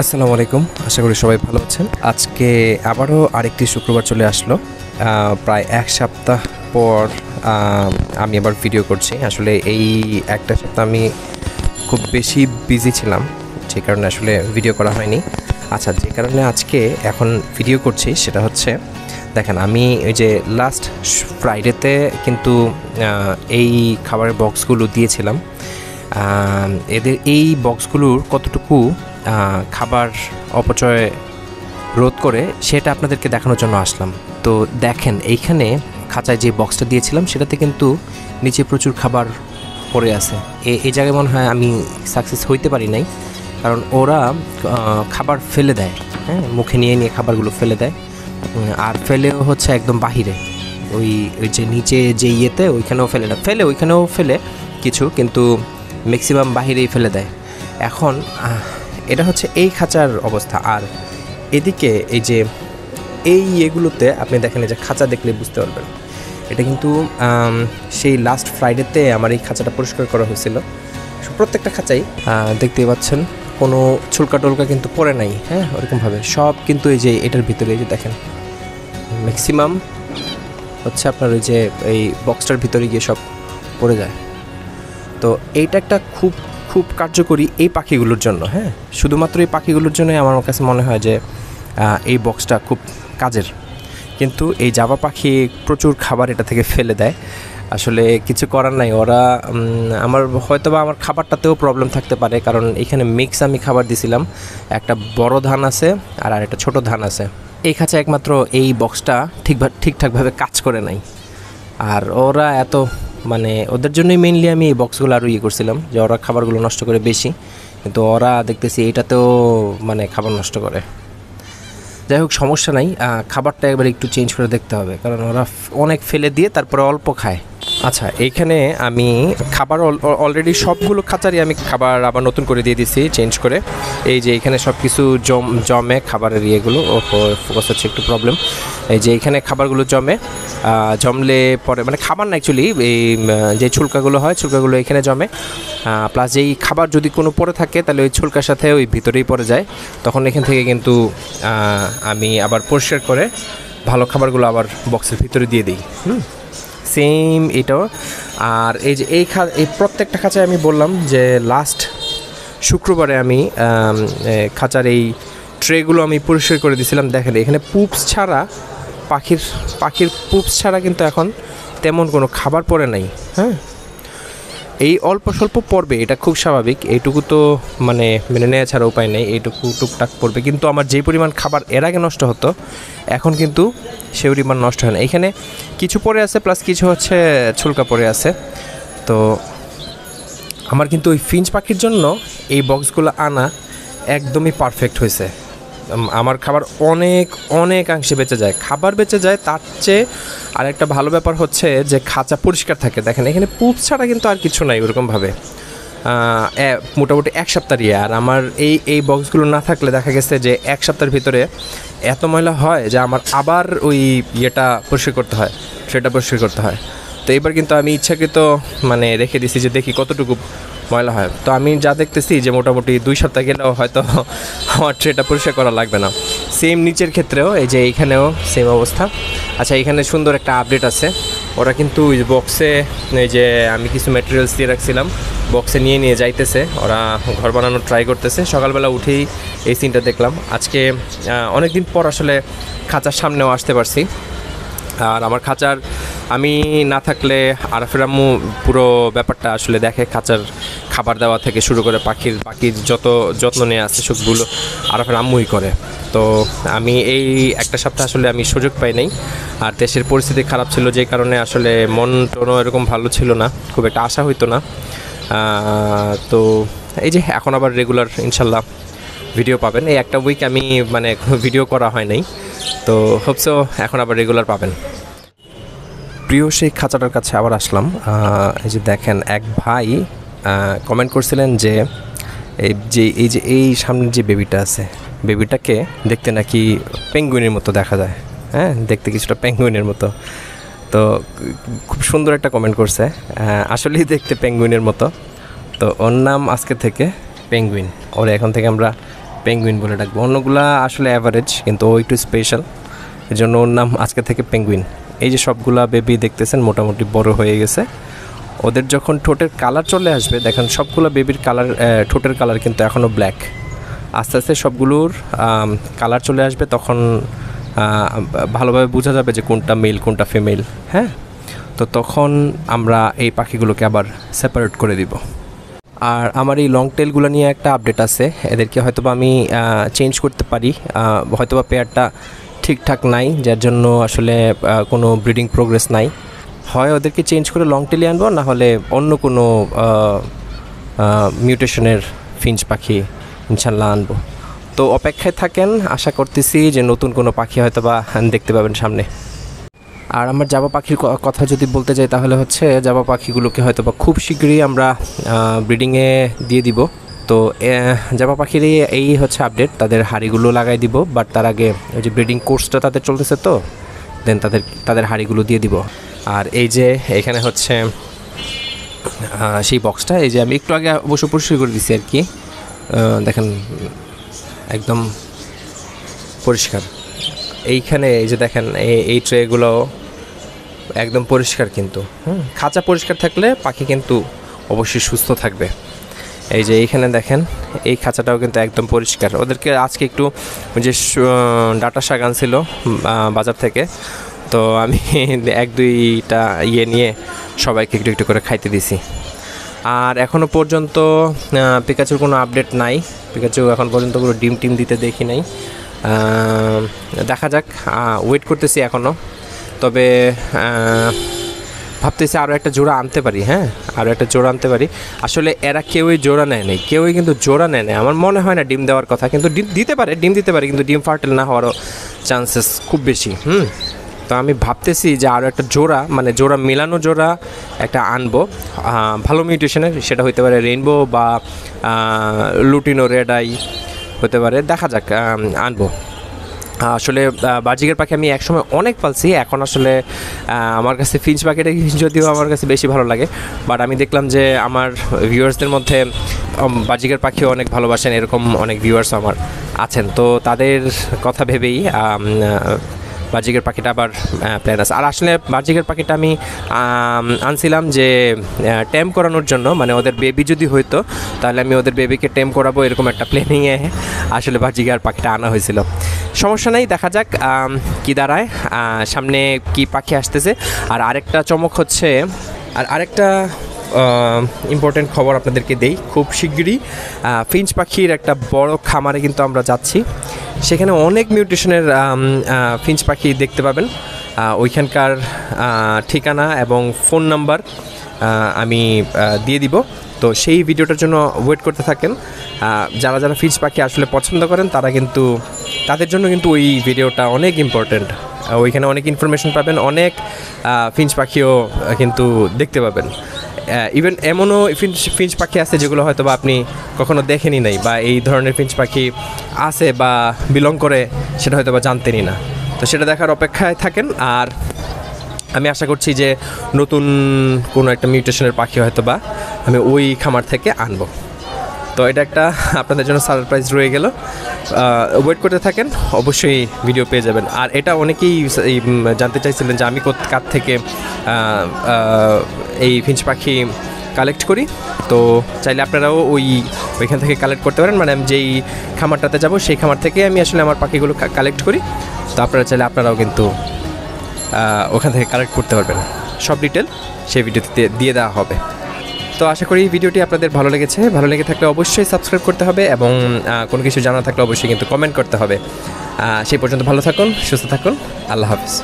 আসসালামু আলাইকুম, আশা করি সবাই ভালো আছেন। আজকে আবারও আরেকটি শুক্রবার চলে আসলো। প্রায় এক সপ্তাহ পর আমি আবার ভিডিও করছি। আসলে এই একটা সপ্তাহ আমি খুব বেশি বিজি ছিলাম, যে কারণে আসলে ভিডিও করা হয়নি। আচ্ছা, যে কারণে আজকে এখন ভিডিও করছি সেটা হচ্ছে, দেখেন আমি ওই যে লাস্ট ফ্রাইডেতে কিন্তু এই খাবারের বক্সগুলো দিয়েছিলাম। এদের এই বক্সগুলোর কতটুকু খাবার অপচয় রোধ করে সেটা আপনাদেরকে দেখানোর জন্য আসলাম। তো দেখেন, এইখানে খাঁচায় যে বক্সটা দিয়েছিলাম সেটাতে কিন্তু নিচে প্রচুর খাবার পড়ে আছে। এই জায়গায় মনে হয় আমি সাকসেস হইতে পারি নাই, কারণ ওরা খাবার ফেলে দেয়, হ্যাঁ, মুখে নিয়ে নিয়ে খাবারগুলো ফেলে দেয়। আর ফেলেও হচ্ছে একদম বাহিরে, ওই যে নিচে যে ইয়েতে ওইখানেও ফেলে না, ওইখানেও ফেলে কিছু, কিন্তু ম্যাক্সিমাম বাহিরেই ফেলে দেয়। এখন এটা হচ্ছে এই খাঁচার অবস্থা। আর এদিকে এই যে এগুলোতে আপনি দেখেন, এই যে খাঁচা দেখলে বুঝতে পারবেন, এটা কিন্তু সেই লাস্ট ফ্রাইডেতে আমার এই খাঁচাটা পরিষ্কার করা হয়েছিল। প্রত্যেকটা খাঁচাই দেখতেই পাচ্ছেন কোনো ছুলকা টুলকা কিন্তু পড়ে নাই, হ্যাঁ, ওরকমভাবে সব কিন্তু এই যে এটার ভিতরে এই যে দেখেন ম্যাক্সিমাম হচ্ছে আপনার ওই যে এই বক্সটার ভিতরে গিয়ে সব পড়ে যায়। তো এইটা একটা খুব খুব কার্যকরী এই পাখিগুলোর জন্য, হ্যাঁ, শুধুমাত্র এই পাখিগুলোর জন্যই আমার কাছে মনে হয় যে এই বক্সটা খুব কাজের। কিন্তু এই জাভা পাখি প্রচুর খাবার এটা থেকে ফেলে দেয়। আসলে কিছু করার নাই, ওরা আমার হয়তোবা আমার খাবারটাতেও প্রবলেম থাকতে পারে, কারণ এখানে মিক্স আমি খাবার দিছিলাম। একটা বড় ধান আছে আর একটা ছোট ধান আছে। এই খাঁচা একমাত্র এই বক্সটা ঠিকঠাকভাবে কাজ করে নাই। আর ওরা এত মানে ওদের জন্যই মেইনলি আমি এই বক্সগুলো আরও করছিলাম, যে ওরা খাবারগুলো নষ্ট করে বেশি, কিন্তু ওরা দেখতেছি এইটাতেও মানে খাবার নষ্ট করে। যাই হোক, সমস্যা নাই, খাবারটা একবার একটু চেঞ্জ করে দেখতে হবে, কারণ ওরা অনেক ফেলে দিয়ে তারপরে অল্প খায়। আচ্ছা, এইখানে আমি খাবার অলরেডি সবগুলো খাঁচারই আমি খাবার আবার নতুন করে দিয়ে দিছি চেঞ্জ করে। এই যে এখানে সব কিছু জমে খাবারের ইয়েগুলো, ফোকাস হচ্ছে একটু প্রবলেম। এই যে এখানে খাবারগুলো জমলে পরে মানে খাবার না, অ্যাকচুয়ালি এই যে ছুলকাগুলো হয় ছুলকাগুলো এখানে জমে, প্লাস যেই খাবার যদি কোনো পড়ে থাকে তাহলে ওই ছুলকার সাথে ওই ভিতরেই পড়ে যায়। তখন এখান থেকে কিন্তু আমি আবার পরিষ্কার করে ভালো খাবারগুলো আবার বক্সের ভিতরে দিয়ে দিই। সেম এটাও। আর এই যে এই প্রত্যেকটা খাঁচায় আমি বললাম যে লাস্ট শুক্রবারে আমি খাঁচার এই ট্রেগুলো আমি পরিষ্কার করে দিয়েছিলাম। দেখেন এখানে পুপস ছাড়া, পাখির পুপস ছাড়া কিন্তু এখন তেমন কোনো খাবার পড়ে নাই, হ্যাঁ। এই অল্প স্বল্প পড়বে, এটা খুব স্বাভাবিক, এইটুকু তো মানে মেনে নেওয়া ছাড়া উপায় নেই, এইটুকু টুকটাক পড়বে। কিন্তু আমার যে পরিমাণ খাবার এর আগে নষ্ট হতো, এখন কিন্তু সে পরিমাণ নষ্ট হয় না। এখানে কিছু পড়ে আছে, প্লাস কিছু হচ্ছে ছুলকা পড়ে আছে। তো আমার কিন্তু ওই ফিঞ্চ পাখির জন্য এই বক্সগুলো আনা একদমই পারফেক্ট হয়েছে। আমার খাবার অনেকাংশে বেঁচে যায়, তার চেয়ে আরেকটা ভালো ব্যাপার হচ্ছে যে খাঁচা পরিষ্কার থাকে। দেখেন এখানে পুপ ছাড়া কিন্তু আর কিছু নাই ওরকমভাবে, মোটামুটি এক সপ্তাহ ইয়ে। আর আমার এই বক্সগুলো না থাকলে দেখা গেছে যে এক সপ্তাহের ভিতরে এত ময়লা হয় যে আমার আবার ওই ইয়েটা পরিষ্কার করতে হয়, সেটা পরিষ্কার করতে হয়। তো এবার কিন্তু আমি ইচ্ছাকৃত মানে রেখে দিছি যে দেখি কতটুকু ময়লা হয়। তো আমি যা দেখতেছি যে মোটামুটি 2 সপ্তাহ গেলেও হয়তো আমার ট্রেটা পরিষ্কার করা লাগবে না। সেম নিচের ক্ষেত্রেও এই যে এইখানেও সেম অবস্থা। আচ্ছা, এখানে সুন্দর একটা আপডেট আছে, ওরা কিন্তু ওই বক্সে এই যে আমি কিছু ম্যাটেরিয়ালস দিয়ে রাখছিলাম, বক্সে নিয়ে যাইতেছে, ওরা ঘর বানানোর ট্রাই করতেছে। সকালবেলা উঠেই এই সিনটা দেখলাম। আজকে অনেক দিন পর আসলে খাঁচার সামনেও আসতে পারছি। আর আমার খাঁচার আমি না থাকলে আরাফের আম্মু পুরো ব্যাপারটা আসলে দেখে, খাঁচার খাবার দেওয়া থেকে শুরু করে পাখির যত যত্ন নিয়ে আসছে সবগুলো আরাফের আম্মুই করে। তো আমি এই একটা সপ্তাহ আসলে আমি সুযোগ পাই নাই। আর দেশের পরিস্থিতি খারাপ ছিল, যে কারণে আসলে মন টনও এরকম ভালো ছিল না, খুব একটা আশা হইতো না। তো এই যে এখন আবার রেগুলার ইনশাল্লাহ ভিডিও পাবেন। এই একটা উইক আমি মানে ভিডিও করা হয় নাই, তো হোপসো এখন আবার রেগুলার পাবেন। প্রিয় সেই খাঁচাটার কাছে আবার আসলাম। এই যে দেখেন, এক ভাই কমেন্ট করছিলেন যে এই সামনের যে বেবিটা আছে, বেবিটাকে দেখতে নাকি পেঙ্গুইনের মতো দেখা যায়, হ্যাঁ, দেখতে কিছুটা পেঙ্গুইনের মতো। তো খুব সুন্দর একটা কমেন্ট করছে, আসলেই দেখতে পেঙ্গুইনের মতো। তো ওর নাম আজকে থেকে পেঙ্গুইন, ওর এখন থেকে আমরা পেঙ্গুইন বলে ডাকবো। অন্যগুলা আসলে অ্যাভারেজ, কিন্তু ও একটু স্পেশাল, এই জন্য ওর নাম আজকে থেকে পেঙ্গুইন। এই যে সবগুলা বেবি দেখতেছেন মোটামুটি বড় হয়ে গেছে। ওদের যখন ঠোঁটের কালার চলে আসবে, দেখেন সবগুলো বেবির কালার, ঠোঁটের কালার কিন্তু এখনও ব্ল্যাক। আস্তে আস্তে সবগুলোর কালার চলে আসবে, তখন ভালোভাবে বোঝা যাবে যে কোনটা মেল কোনটা ফিমেল। হ্যাঁ, তো তখন আমরা এই পাখিগুলোকে আবার সেপারেট করে দিব। আর আমার এই লং টেলগুলো নিয়ে একটা আপডেট আছে, এদেরকে হয়তোবা আমি চেঞ্জ করতে পারি, হয়তোবা পেয়ারটা ঠিকঠাক নাই, যার জন্য আসলে কোনো ব্রিডিং প্রোগ্রেস নাই। হয় ওদেরকে চেঞ্জ করে লং টেলে আনবো, না হলে অন্য কোনো মিউটেশনের ফিঞ্চ পাখি ইনশাল্লাহ আনবো। তো অপেক্ষায় থাকেন, আশা করতেছি যে নতুন কোনো পাখি হয়তোবা দেখতে পাবেন সামনে। আর আমার জাবা পাখির কথা যদি বলতে যাই, তাহলে হচ্ছে জাবা পাখিগুলোকে হয়তোবা খুব শীঘ্রই আমরা ব্রিডিংয়ে দিয়ে দিব। তো জাবা পাখির এই হচ্ছে আপডেট, তাদের হাড়িগুলো লাগাই দিব, বাট তার আগে ওই যে ব্রিডিং কোর্সটা তাদের চলতেছে, তো দেন তাদের হাড়িগুলো দিয়ে দিব। আর এই যে এখানে হচ্ছে সেই বক্সটা, এই যে আমি একটু আগে অবশ্য পরিষ্কার করে দিচ্ছি আর কি, দেখেন একদম পরিষ্কার। এইখানে এই যে দেখেন এই ট্রেগুলো একদম পরিষ্কার, কিন্তু খাঁচা পরিষ্কার থাকলে পাখি কিন্তু অবশ্যই সুস্থ থাকবে। এই যে এইখানে দেখেন এই খাঁচাটাও কিন্তু একদম পরিষ্কার। ওদেরকে আজকে একটু যে ডাটা শাক আনছিল বাজার থেকে, তো আমি 1-2টা নিয়ে সবাইকে একটু একটু করে খাইতে দিছি। আর এখনও পর্যন্ত পিকাচুর কোনো আপডেট নাই, পিকাচু এখন পর্যন্ত কোনো ডিম টিম দিতে দেখি নাই। দেখা যাক, ওয়েট করতেছি এখনও। তবে ভাবতেছি আরও একটা জোড়া আনতে পারি। হ্যাঁ, আরও একটা জোড়া আনতে পারি। আসলে এরা কেউই জোড়া নেয় নাই, কেউই কিন্তু জোড়া নেয় নাই। আমার মনে হয় না ডিম দেওয়ার কথা, কিন্তু ডিম দিতে পারে, কিন্তু ডিম ফার্টেল না হওয়ারও চান্সেস খুব বেশি। তো আমি ভাবতেছি যে আরও একটা জোড়া, মানে জোড়া মেলানো জোড়া একটা আনবো ভালো মিউটেশনের। সেটা হতে পারে রেইনবো বা লুটিনো রেড আই হতে পারে, দেখা যাক আনবো। আসলে বাজিকের পাখি আমি একসময় অনেক পালছি, এখন আসলে আমার কাছে ফিঞ্চ পাখিটা যদিও আমার কাছে বেশি ভালো লাগে, বাট আমি দেখলাম যে আমার ভিউয়ার্সদের মধ্যে বাজিকের পাখিও অনেক ভালোবাসেন, এরকম অনেক ভিউয়ার্স আমার আছেন। তো তাদের কথা ভেবেই বাজিকের পাখিটা আবার প্ল্যান আছে। আর আসলে বাজিকের পাখিটা আমি আনছিলাম যে টেম করানোর জন্য, মানে ওদের বেবি যদি হইতো তাহলে আমি ওদের বেবিকে টেম করাবো, এরকম একটা প্ল্যানিংয়ে আসলে বাজিকার পাখিটা আনা হয়েছিল। সমস্যা নেই, দেখা যাক কী দাঁড়ায়, সামনে কি পাখি আসতেছে। আর আরেকটা চমক হচ্ছে, আরেকটা ইম্পর্টেন্ট খবর আপনাদেরকে দেই, খুব শিগগিরই ফিঞ্চ পাখির একটা বড় খামারে কিন্তু আমরা যাচ্ছি। সেখানে অনেক মিউটেশনের ফিঞ্চ পাখি দেখতে পাবেন। ওইখানকার ঠিকানা এবং ফোন নাম্বার আমি দিয়ে দিব। তো সেই ভিডিওটার জন্য ওয়েট করতে থাকেন। যারা যারা ফিঞ্চ পাখি আসলে পছন্দ করেন তারা কিন্তু, তাদের জন্য কিন্তু ওই ভিডিওটা অনেক ইম্পর্ট্যান্ট। ওইখানে অনেক ইনফরমেশন পাবেন, অনেক ফিঞ্চ পাখিও কিন্তু দেখতে পাবেন। ইভেন এমনও ফিঞ্চ পাখি আছে যেগুলো হয়তো বা আপনি কখনো দেখেনি নাই, বা এই ধরনের ফিঞ্চ পাখি আছে বা বিলং করে সেটা হয়তো বা জানতেনই না। তো সেটা দেখার অপেক্ষায় থাকেন। আর আমি আশা করছি যে নতুন কোনো একটা মিউটেশনের পাখি হয়তো বা আমি ওই খামার থেকে আনবো। তো এটা একটা আপনাদের জন্য সারপ্রাইজ রয়ে গেল, ওয়েট করতে থাকেন, অবশ্যই ভিডিও পেয়ে যাবেন। আর এটা অনেকেই জানতে চাইছিলেন যে আমি কার থেকে এই ফিঞ্চ পাখি কালেক্ট করি। তো চাইলে আপনারাও ওইখান থেকে কালেক্ট করতে পারেন, মানে আমি যেই খামারটাতে যাব সেই খামার থেকে আমি আসলে আমার পাখিগুলো কালেক্ট করি। তো আপনারা চাইলে আপনারাও কিন্তু ওখান থেকে কালেক্ট করতে পারবেন। সব ডিটেল সেই ভিডিওতে দিয়ে দেওয়া হবে। তো আশা করি ভিডিওটি আপনাদের ভালো লেগেছে। ভালো লেগে থাকলে অবশ্যই সাবস্ক্রাইব করতে হবে, এবং কোনো কিছু জানা থাকলে অবশ্যই কিন্তু কমেন্ট করতে হবে। সেই পর্যন্ত ভালো থাকুন, সুস্থ থাকুন, আল্লাহ হাফেজ।